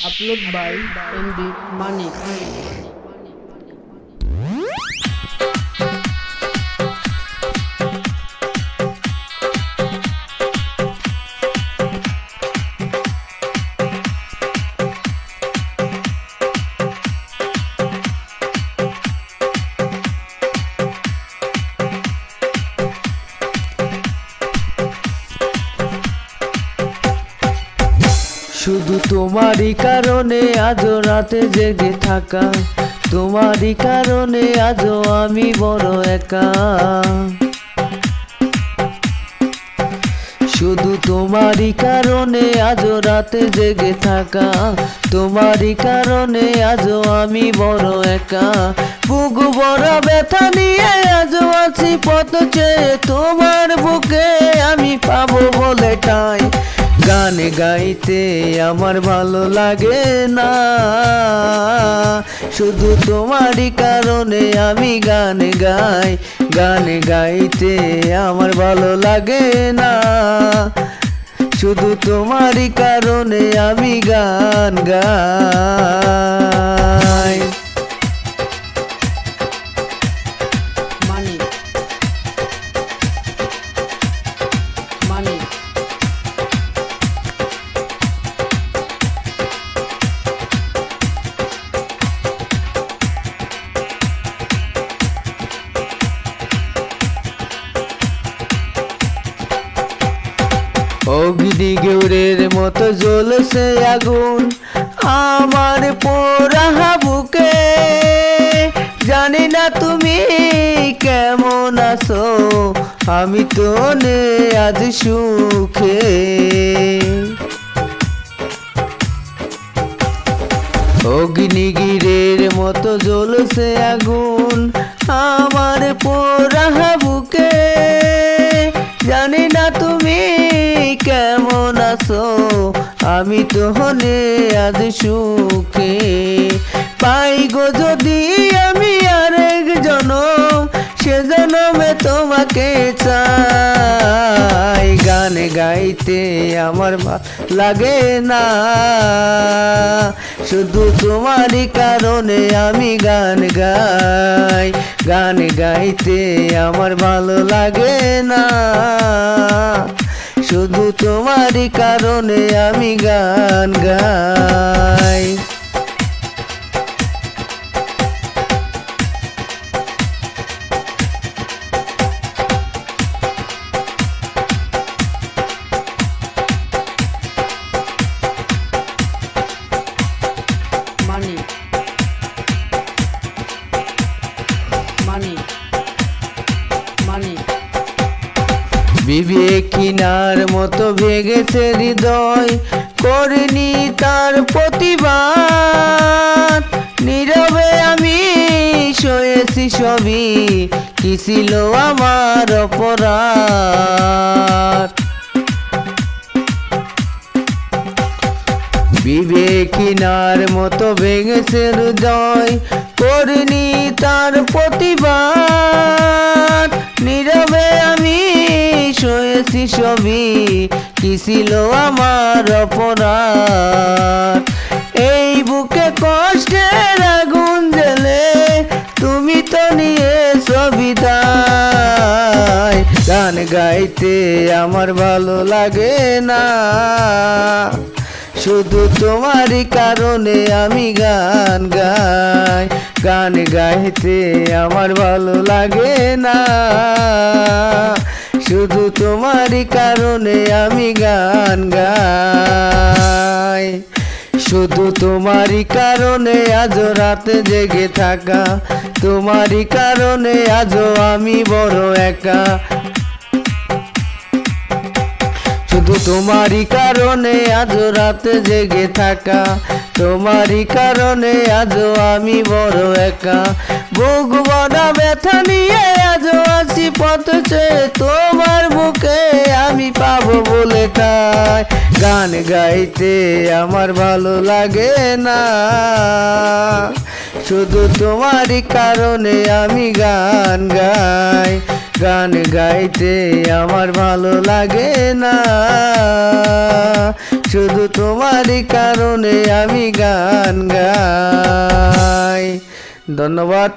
Upload by MD Manik. শুধু তোমারই কারণে আজও রাতে জেগে থাকা, তোমারই কারণে আজও আমি বড় একা। শুধু তোমারই কারণে আজও রাতে জেগে থাকা, তোমারই কারণে আজও আমি বড় একা। বুক ভরা ব্যথা নিয়ে আজও আছি পথ চেয়ে, তোমার বুকে আমি পাবো বলে ঠাঁই। গান গাইতে আমার ভালো লাগে না, শুধু তোমারই কারণে আমি গান গাই। গান গাইতে আমার ভালো লাগে না, শুধু তোমারই কারণে আমি গান গাই। Manik. Manik. অগ্নি গৌরের মতো জ্বলছে আগুন আমার পোড়া বুকে। জানি না তুমি কেমন আছো, আমি তো নেই আজ সুখে। অগ্নিগিরের মতো জ্বলছে আগুন আমার পোড়া বুকে। জানি না তুমি কেমন আছো, আমি তো হলে আজ সুখে। পাই গো যদি আমি আরেক জনম, সে জনমে তোমাকে চাই। গান গাইতে আমার লাগে না, শুধু তোমারই কারণে আমি গান গাই। গান গাইতে আমার ভালো লাগে না, শুধু তোমারই কারণে আমি গান গাই। Manik. Manik. Manik. বিবেক কিনার মতো ভেঙেছে হৃদয়, করিনি তার প্রতিবাদ। নীরবে আমি সয়েছি সবই, কি ছিল আমার অপরাধ। বিবেক কিনার মতো ভেঙেছে হৃদয়, করিনি তার প্রতিবাদ। নীরবে আমি সয়েছি সবই, কি ছিল আমার অপরাধ। এই বুকে কষ্টের আগুন জ্বেলে তুমি তো নিয়ে বিদায়। গান গাইতে আমার ভালো লাগে না, শুধু তোমারই কারণে আমি গান গাই। গান গাইতে আমার ভালো লাগে না, শুধু তোমারই কারণে আমি গান গাই। শুধু তোমারই কারণে আজও রাতে জেগে থাকা, তোমারই কারণে আজও আমি বড় একা। শুধু তোমারই কারণে আজও রাতে জেগে থাকা, তোমারই কারণে আজও আমি বড় একা। বুক ভরা ব্যথা নিয়ে আজও আছি পথ চেয়ে, তোমার বুকে আমি পাবো বলে ঠাই। গান গাইতে আমার ভালো লাগে না, শুধু তোমারই কারণে আমি গান গাই। গান গাইতে আমার ভালো লাগে না, শুধু তোমারই কারণে আমি গান গাই। ধন্যবাদ।